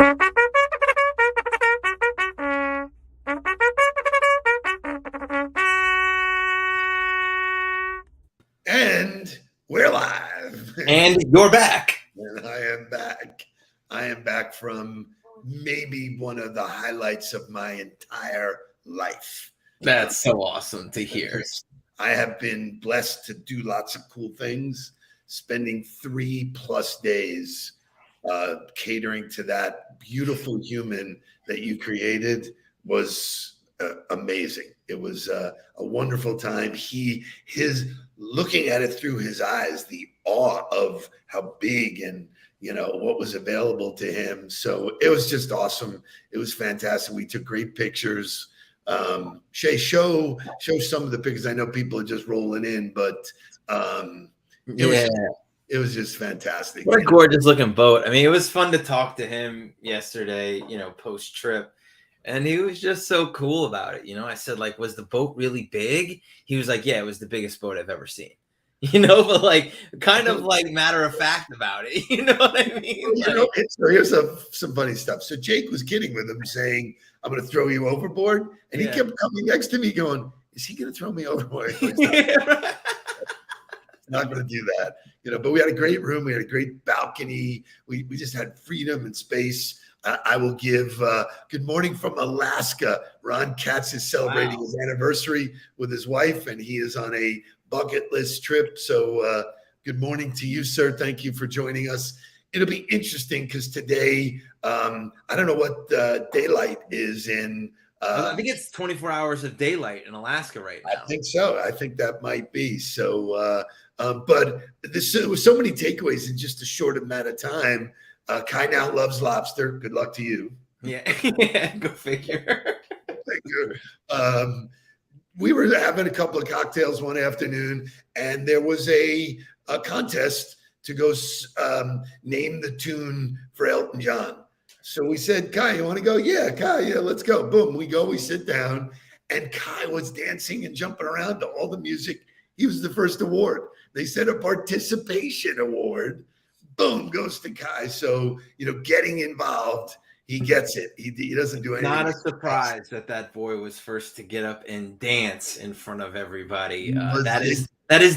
And we're live. And you're back. And I am back. I am back from maybe one of the highlights of my entire life. That's so awesome to hear. I have been blessed to do lots of cool things, spending 3+ days catering to that beautiful human that you created was amazing. It was a wonderful time. His looking at it through his eyes, the awe of how big and what was available to him. So it was just awesome. It was fantastic. We took great pictures. Shay, show some of the pictures. I know people are just rolling in, but it was just fantastic. What a gorgeous looking boat. I mean, it was fun to talk to him yesterday, post trip. And he was just so cool about it. I said, like, was the boat really big? He was like, yeah, it was the biggest boat I've ever seen. But like kind of like matter of fact about it. You know what I mean? Here's some funny stuff. So Jake was kidding with him saying, I'm going to throw you overboard. And he kept coming next to me going, is he going to throw me overboard? Not going to do that. But we had a great room. We had a great balcony. We just had freedom and space. I will give good morning from Alaska. Ron Katz is celebrating his anniversary with his wife, and he is on a bucket list trip. So good morning to you, sir. Thank you for joining us. It'll be interesting because today, I don't know what daylight is in. I think it's 24 hours of daylight in Alaska right now. I think so. I think that might be. So, but there was so many takeaways in just a short amount of time. Kai now loves lobster. Good luck to you. Yeah, go figure. Thank you. We were having a couple of cocktails one afternoon, and there was a contest to go name the tune for Elton John. So we said, Kai, you want to go? Yeah, Kai, yeah, let's go. Boom, we go, we sit down, and Kai was dancing and jumping around to all the music. He was the first award. They said a participation award. Boom, goes to Kai. So, getting involved, he gets it. He doesn't do anything. Not a surprise that boy was first to get up and dance in front of everybody. That is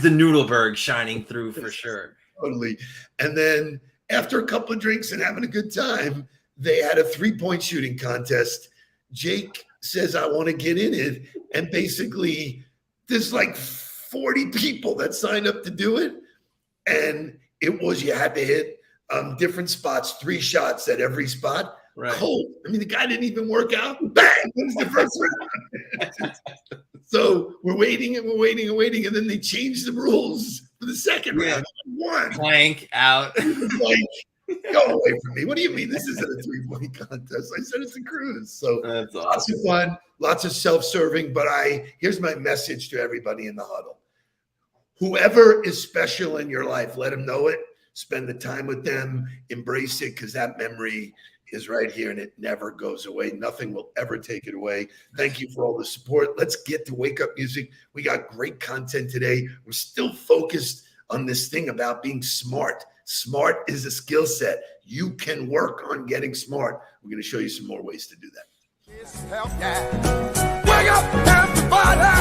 the Nudelberg shining through for sure. Totally. And then after a couple of drinks and having a good time, they had a 3-point shooting contest. Jake says, I want to get in it. And basically, there's like 40 people that signed up to do it. And it was, you had to hit different spots, 3 shots at every spot. Right. Cold. I mean, the guy didn't even work out. Bang! Wins the first round. So we're waiting and we're waiting and waiting. And then they changed the rules for the second round. One. Plank out. Like, go away from me. What do you mean this isn't a 3-point contest? I said it's a cruise. So that's awesome. Lots of fun, lots of self-serving. But here's my message to everybody in the huddle. Whoever is special in your life, let them know it. Spend the time with them. Embrace it, because that memory is right here and it never goes away. Nothing will ever take it away. Thank you for all the support. Let's get to Wake Up Music. We got great content today. We're still focused on this thing about being smart. Smart is a skill set. You can work on getting smart. We're going to show you some more ways to do that. Wake up, everybody!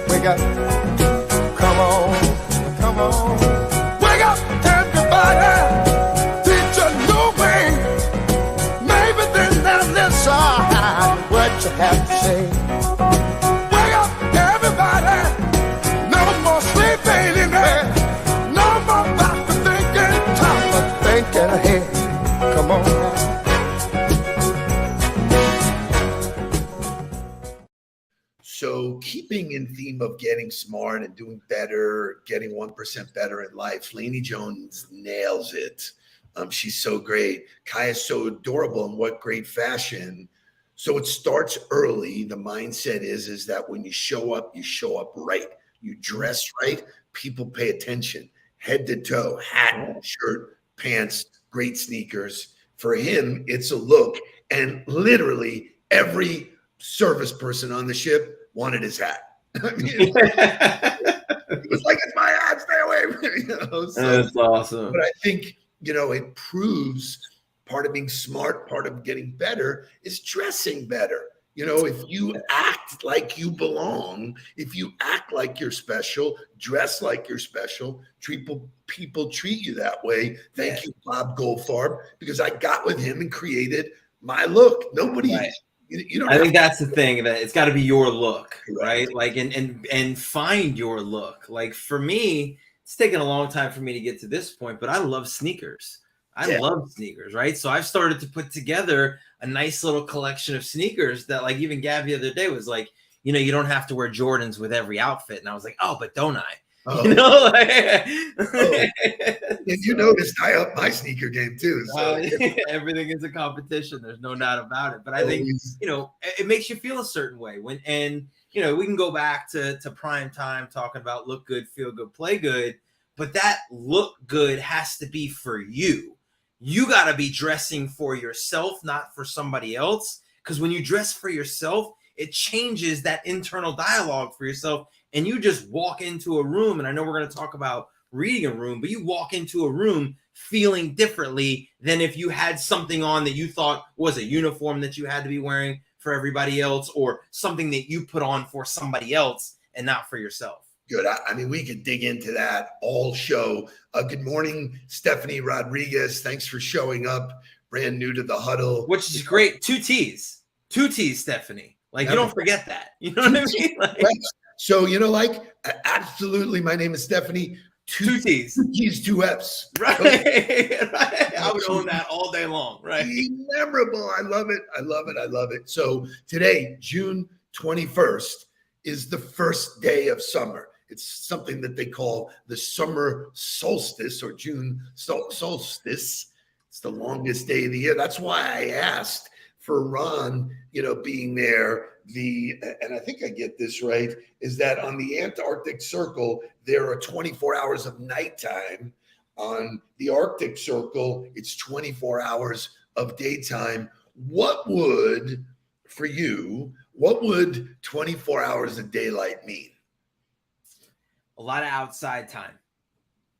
Wake up, come on, wake up, everybody, teach a new way, maybe then they'll listen what you have to say. Wake up, everybody, no more sleeping in there, no more back to thinking, time for thinking ahead, come on now. So keeping in theme of getting smart and doing better, getting 1% better in life, Lainey Jones nails it. She's so great. Kai is so adorable, and what great fashion. So it starts early. The mindset is that when you show up right. You dress right, people pay attention. Head to toe, hat, shirt, pants, great sneakers. For him, it's a look. And literally every service person on the ship wanted his hat. I mean, it was like, it's my ad, stay away. So, That's awesome. but I think, it proves part of being smart, part of getting better is dressing better. If you act like you belong, if you act like you're special, dress like you're special, people treat you that way. Thank you, Bob Goldfarb, because I got with him and created my look. Nobody, right. I think that's the thing, that it's got to be your look, right? Like, and find your look. Like for me, it's taken a long time for me to get to this point, but I love sneakers. I love sneakers, right? So I've started to put together a nice little collection of sneakers that, like, even Gab the other day was like, you don't have to wear Jordans with every outfit. And I was like, oh, but don't I? Oh. And you noticed I up my sneaker game too. So. Everything is a competition. There's no doubt about it. But I think, it makes you feel a certain way we can go back to prime time talking about look good, feel good, play good. But that look good has to be for you. You got to be dressing for yourself, not for somebody else. Because when you dress for yourself, it changes that internal dialogue for yourself. And you just walk into a room. And I know we're going to talk about reading a room, but you walk into a room feeling differently than if you had something on that you thought was a uniform that you had to be wearing for everybody else, or something that you put on for somebody else and not for yourself. Good. I mean, we could dig into that all show. Good morning, Stephanie Rodriguez. Thanks for showing up. Brand new to the Huddle. Which is great. 2 T's, Stephanie. Like, you don't forget that. You know what I mean? Like, so, absolutely. My name is Stephanie. 2 T's. 2 T's, 2 F's. Right. Right. I would own that all day long. Right. Memorable. I love it. I love it. I love it. So today, June 21st, is the first day of summer. It's something that they call the summer solstice, or June solstice. It's the longest day of the year. That's why I asked for Ron, being there. And I think I get this right, is that on the Antarctic Circle, there are 24 hours of nighttime. On the Arctic Circle, it's 24 hours of daytime. What would 24 hours of daylight mean? A lot of outside time.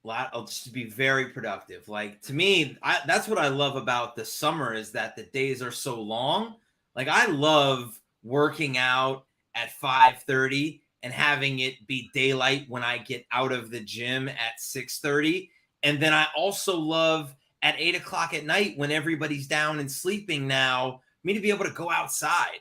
I'll just be very productive. Like, to me, that's what I love about the summer, is that the days are so long. Like, I love working out at 5:30 and having it be daylight when I get out of the gym at 6:30. And then I also love at 8 o'clock at night, when everybody's down and sleeping now, me to be able to go outside.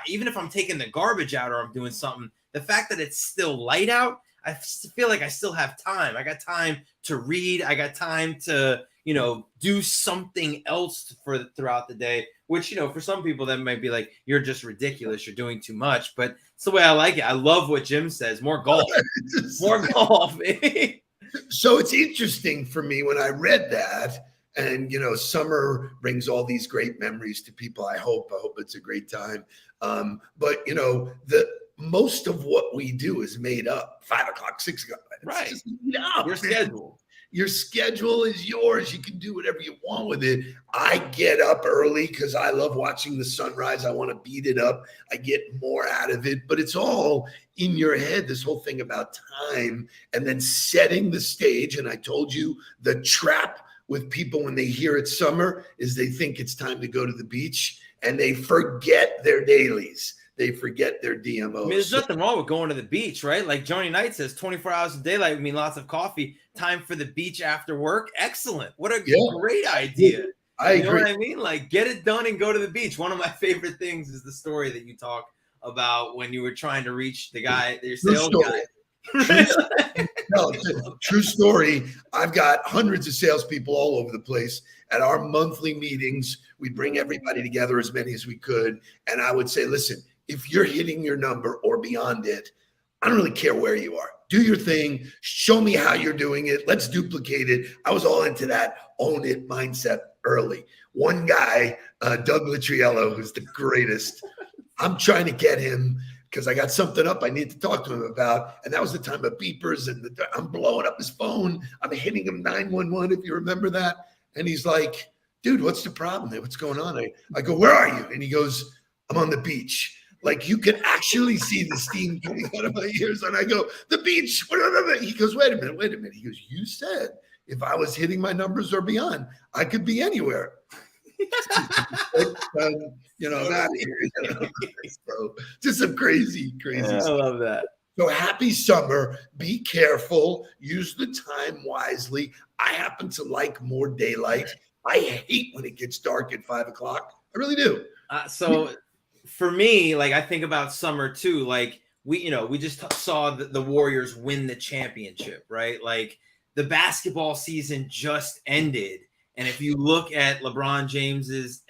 Even if I'm taking the garbage out or I'm doing something, the fact that it's still light out, I feel like I still have time. I got time to read. I got time to, do something else throughout the day, which, for some people that might be like, you're just ridiculous. You're doing too much, but it's the way I like it. I love what Jim says. More golf, more golf. So it's interesting for me when I read that. And, summer brings all these great memories to people. I hope it's a great time. But, the most of what we do is made up. 5 o'clock, 6 o'clock. Right. Your schedule. Your schedule is yours. You can do whatever you want with it. I get up early because I love watching the sunrise. I want to beat it up. I get more out of it. But it's all in your head, this whole thing about time and then setting the stage. And I told you the trap with people when they hear it's summer is they think it's time to go to the beach and they forget their dailies. They forget their DMOs. I mean, there's nothing wrong with going to the beach, right? Like Joni Knight says, 24 hours of daylight would mean lots of coffee. Time for the beach after work. Excellent. What a great idea. I agree. You know what I mean? Like, get it done and go to the beach. One of my favorite things is the story that you talk about when you were trying to reach the guy, your sales guy. True story. I've got hundreds of salespeople all over the place. At our monthly meetings, we bring everybody together, as many as we could. And I would say, listen, if you're hitting your number or beyond it, I don't really care where you are. Do your thing. Show me how you're doing it. Let's duplicate it. I was all into that own it mindset early. One guy, Doug Litriello, who's the greatest, I'm trying to get him because I got something up I need to talk to him about. And that was the time of beepers, and I'm blowing up his phone. I'm hitting him 911, if you remember that. And he's like, dude, what's the problem? What's going on? I go, where are you? And he goes, I'm on the beach. Like you could actually see the steam coming out of my ears. And I go, the beach. He goes, wait a minute. He goes, you said if I was hitting my numbers or beyond, I could be anywhere. Not here. So just some crazy stuff. I love that. So happy summer. Be careful. Use the time wisely. I happen to like more daylight. I hate when it gets dark at 5 o'clock. I really do. So for me, like I think about summer too. Like we just saw the Warriors win the championship, right? Like the basketball season just ended. And if you look at LeBron James's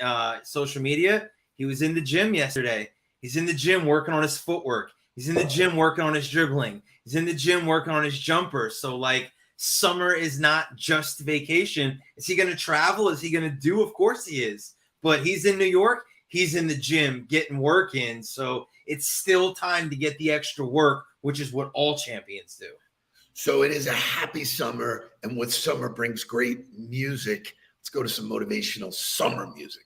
social media, he was in the gym yesterday. He's in the gym working on his footwork. He's in the gym working on his dribbling. He's in the gym working on his jumper. So like summer is not just vacation. Is he going to travel? Is he going to do? Of course he is. But he's in New York. He's in the gym getting work in. So it's still time to get the extra work, which is what all champions do. So it is a happy summer. And with summer brings great music. Let's go to some motivational summer music.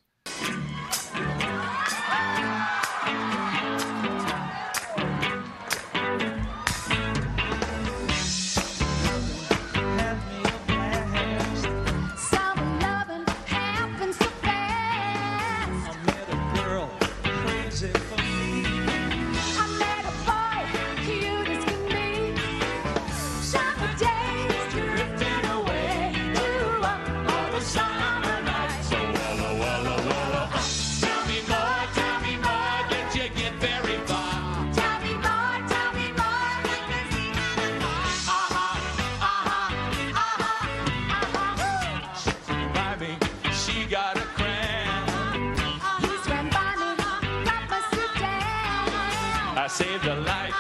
Saved her life.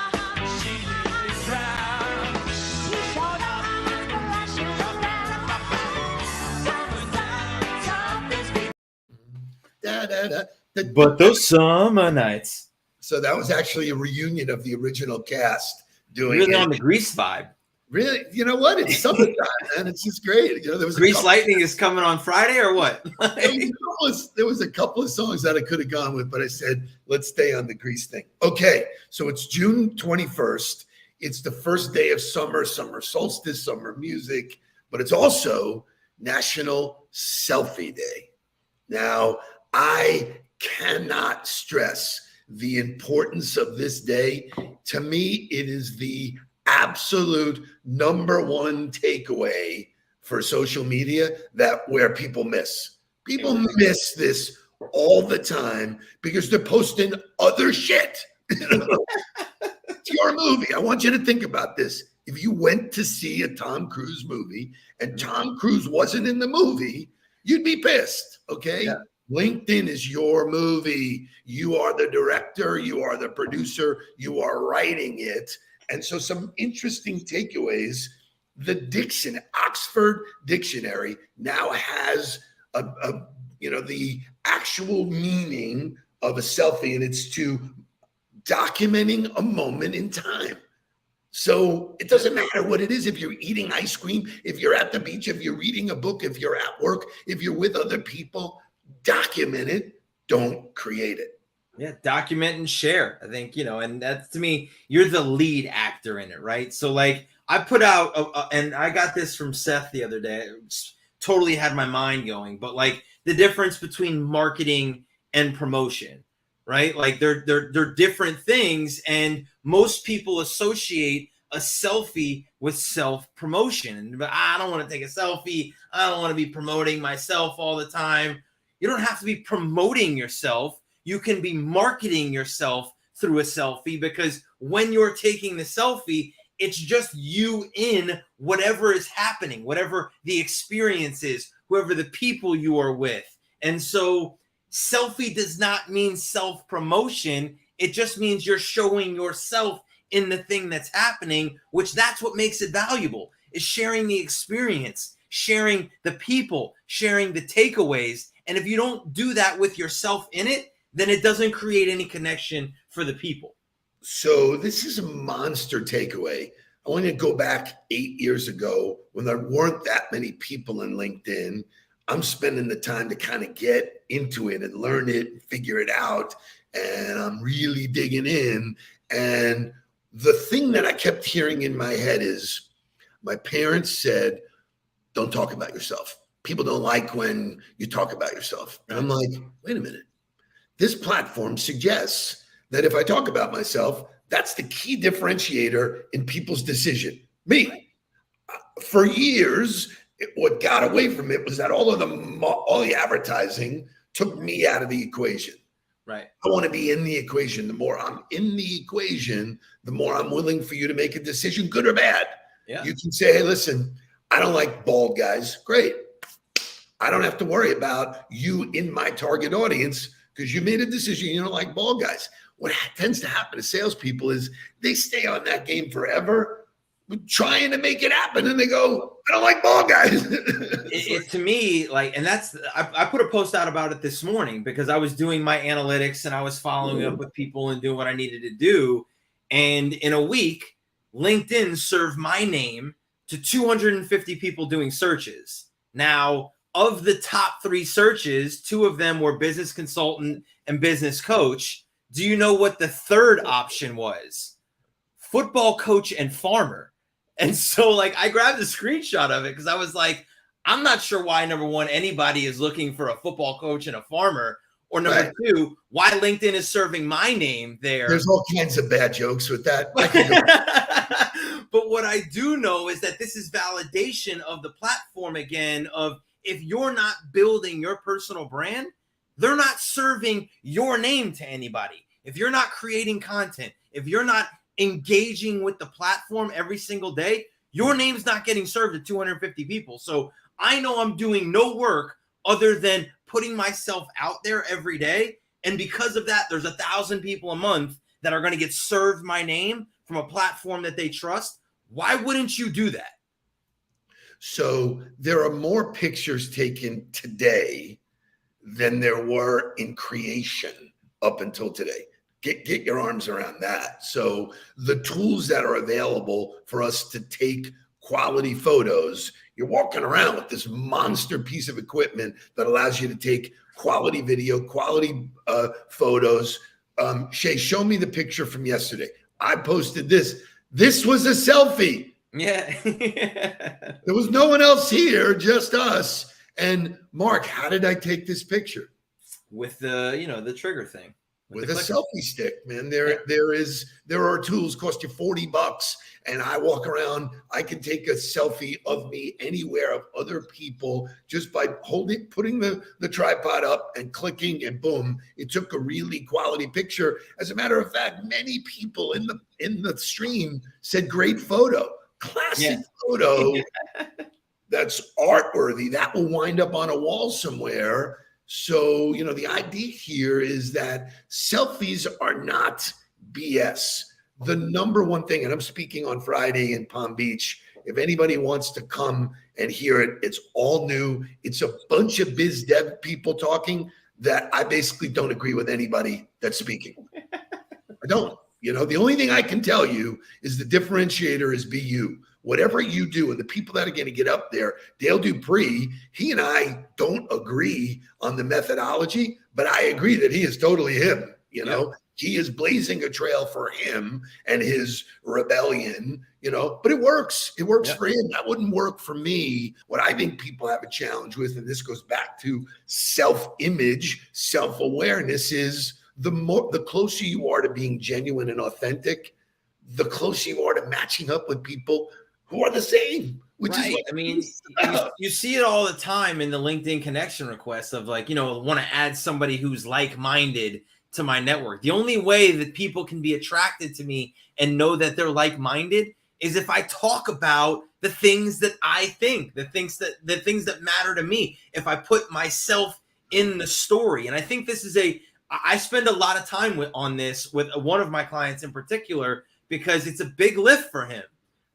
She nearly drowned. She showed up. But those summer nights. So that was actually a reunion of the original cast doing really on the Grease vibe. Really, you know what? It's summertime, man. It's just great. There was Grease Lightning is coming on Friday, or what? There was a couple of songs that I could have gone with, but I said let's stay on the Grease thing. Okay, so it's June 21st. It's the first day of summer solstice, summer music, but it's also National Selfie Day. Now, I cannot stress the importance of this day. To me, it is the absolute number one takeaway for social media where people miss. People miss this all the time because they're posting other shit. It's your movie. I want you to think about this. If you went to see a Tom Cruise movie and Tom Cruise wasn't in the movie, you'd be pissed, okay? Yeah. LinkedIn is your movie. You are the director. You are the producer. You are writing it. And so some interesting takeaways. The Oxford Dictionary now has the actual meaning of a selfie, and it's to documenting a moment in time. So it doesn't matter what it is. If you're eating ice cream, if you're at the beach, if you're reading a book, if you're at work, if you're with other people, document it. Don't create it. Yeah, document and share. I think, and that's, to me, you're the lead actor in it, right? So like I put out, and I got this from Seth the other day. It totally had my mind going, but like the difference between marketing and promotion, right? Like they're different things, and most people associate a selfie with self-promotion. But I don't want to take a selfie. I don't want to be promoting myself all the time. You don't have to be promoting yourself. You can be marketing yourself through a selfie, because when you're taking the selfie, it's just you in whatever is happening, whatever the experience is, whoever the people you are with. And so selfie does not mean self-promotion. It just means you're showing yourself in the thing that's happening, which that's what makes it valuable, is sharing the experience, sharing the people, sharing the takeaways. And if you don't do that with yourself in it, then it doesn't create any connection for the people. So this is a monster takeaway. I want to go back 8 years ago when there weren't that many people in LinkedIn. I'm spending the time to kind of get into it and learn it, figure it out. and I'm really digging in. And the thing that I kept hearing in my head is my parents said, don't talk about yourself. People don't like when you talk about yourself. And I'm like, wait a minute. This platform suggests that if I talk about myself, that's the key differentiator in people's decision. Me. For years, what got away from it was that all the advertising took me out of the equation. Right. I want to be in the equation. The more I'm in the equation, the more I'm willing for you to make a decision, good or bad. Yeah. You can say, hey, listen, I don't like bald guys. Great. I don't have to worry about you in my target audience because you made a decision you don't like bald guys. What tends to happen to salespeople is they stay on that game forever, trying to make it happen, and they go, I don't like bald guys. To me, like, and that's, I put a post out about it this morning because I was doing my analytics and I was following up with people and doing what I needed to do. And in a week, LinkedIn served my name to 250 people doing searches. Now, of the top 3 searches, 2 of them were business consultant and business coach. Do you know what the third option was? Football coach and farmer. And so, like, I grabbed a screenshot of it because I was like, I'm not sure why, number one, anybody is looking for a football coach and a farmer, or number 2, why LinkedIn is serving my name there. There's all kinds of bad jokes with that. But what I do know is that this is validation of the platform again, of if you're not building your personal brand, they're not serving your name to anybody. If you're not creating content, if you're not engaging with the platform every single day, your name's not getting served to 250 people. So I know I'm doing no work other than putting myself out there every day. And because of that, there's 1,000 people a month that are going to get served my name from a platform that they trust. Why wouldn't you do that? So there are more pictures taken today than there were in creation up until today. Get your arms around that. So the tools that are available for us to take quality photos, you're walking around with this monster piece of equipment that allows you to take quality video, quality photos. Shay, show me the picture from yesterday. I posted this. This was a selfie. Yeah. There was no one else here, just us. And Mark, how did I take this picture? With the trigger thing. With a selfie stick, man. There are tools cost you $40, and I walk around. I can take a selfie of me anywhere of other people just by putting the tripod up and clicking, and boom, it took a really quality picture. As a matter of fact, many people in the stream said great photo, classic photo. That's art worthy. That will wind up on a wall somewhere. So, the idea here is that selfies are not BS. The number one thing, and I'm speaking on Friday in Palm Beach, if anybody wants to come and hear it, it's all new. It's a bunch of biz dev people talking that I basically don't agree with anybody that's speaking. I don't. The only thing I can tell you is the differentiator is be you. Whatever you do, and the people that are going to get up there, Dale Dupree, he and I don't agree on the methodology, but I agree that he is totally him. He is blazing a trail for him and his rebellion, but it works. It works for him. That wouldn't work for me. What I think people have a challenge with, and this goes back to self-image, self-awareness, is the closer you are to being genuine and authentic, the closer you are to matching up with people who are the same, which is what you see it all the time in the LinkedIn connection requests of want to add somebody who's like-minded to my network. The only way that people can be attracted to me and know that they're like-minded is if I talk about the things that I think, the things that matter to me, if I put myself in the story. And I think this is I spend a lot of time on this with one of my clients in particular, because it's a big lift for him.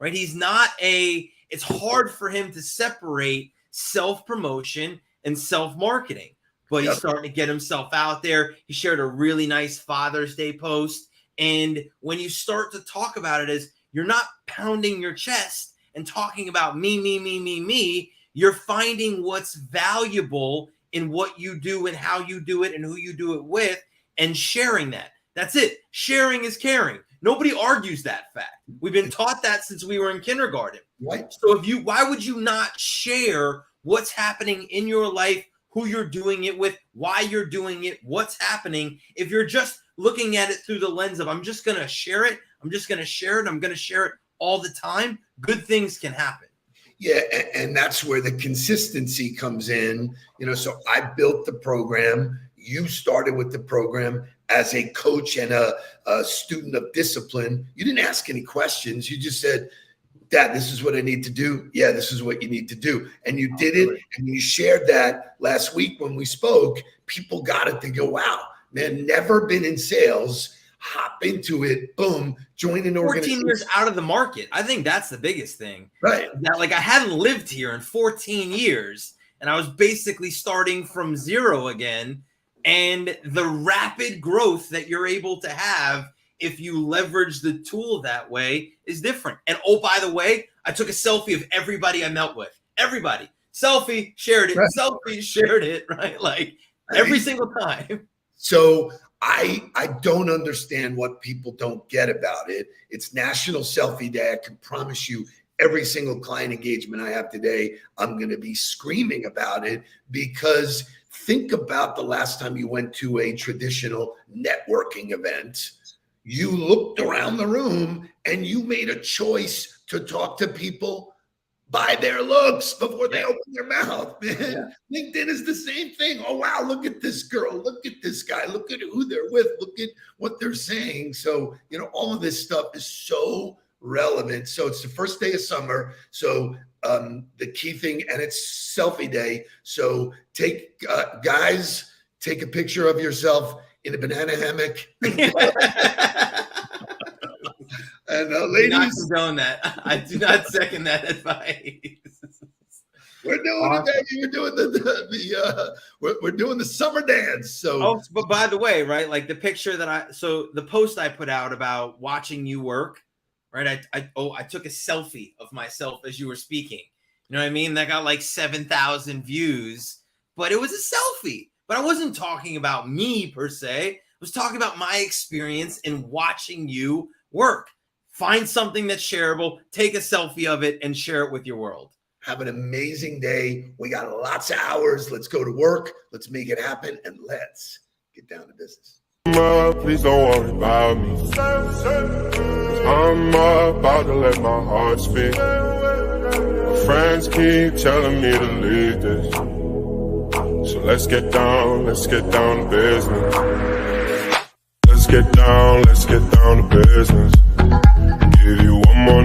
Right? It's hard for him to separate self-promotion and self-marketing, but he's starting to get himself out there. He shared a really nice Father's Day post. And when you start to talk about it as you're not pounding your chest and talking about me, you're finding what's valuable in what you do and how you do it and who you do it with. and sharing that. That's it. Sharing is caring. Nobody argues that fact. We've been taught that since we were in kindergarten. Right. So why would you not share what's happening in your life, who you're doing it with, why you're doing it, what's happening? If you're just looking at it through the lens of, I'm just going to share it, I'm just going to share it, I'm going to share it all the time, good things can happen. Yeah, and that's where the consistency comes in. So I built the program. You started with the program as a coach and a student of discipline. You didn't ask any questions. You just said, Dad, this is what I need to do. Yeah, this is what you need to do. And you did it. And you shared that last week when we spoke. People got it. They go, wow, man, never been in sales. Hop into it. Boom. Join an organization. 14 years out of the market. I think that's the biggest thing. Right. That, like, I hadn't lived here in 14 years. And I was basically starting from zero again. And the rapid growth that you're able to have if you leverage the tool that way is different. And oh, by the way, I took a selfie of everybody I met with. Everybody. Selfie, shared it. Right. Selfie, shared it. Right? Like every single time. So I don't understand what people don't get about it. It's National Selfie Day. I can promise you every single client engagement I have today, I'm going to be screaming about it, because think about the last time you went to a traditional networking event. You looked around the room and you made a choice to talk to people by their looks before they open their mouth. Man, LinkedIn is the same thing. Oh, wow, look at this girl. Look at this guy. Look at who they're with. Look at what they're saying. So, all of this stuff is so relevant. So it's the first day of summer. So the key thing, and it's selfie day. So guys, take a picture of yourself in a banana hammock. And ladies, not condone that. I do not second that advice. We're doing it. We're doing we're doing the summer dance. So, but by the way, right? Like the picture the post I put out about watching you work, right? I took a selfie of myself as you were speaking. You know what I mean? That got like 7,000 views, but it was a selfie. But I wasn't talking about me per se. I was talking about my experience in watching you work. Find something that's shareable, take a selfie of it, and share it with your world. Have an amazing day. We got lots of hours. Let's go to work. Let's make it happen, and let's get down to business. Please don't worry about me. I'm about to let my heart speak. My friends keep telling me to leave this. So let's get down to business. Let's get down to business. Give you one more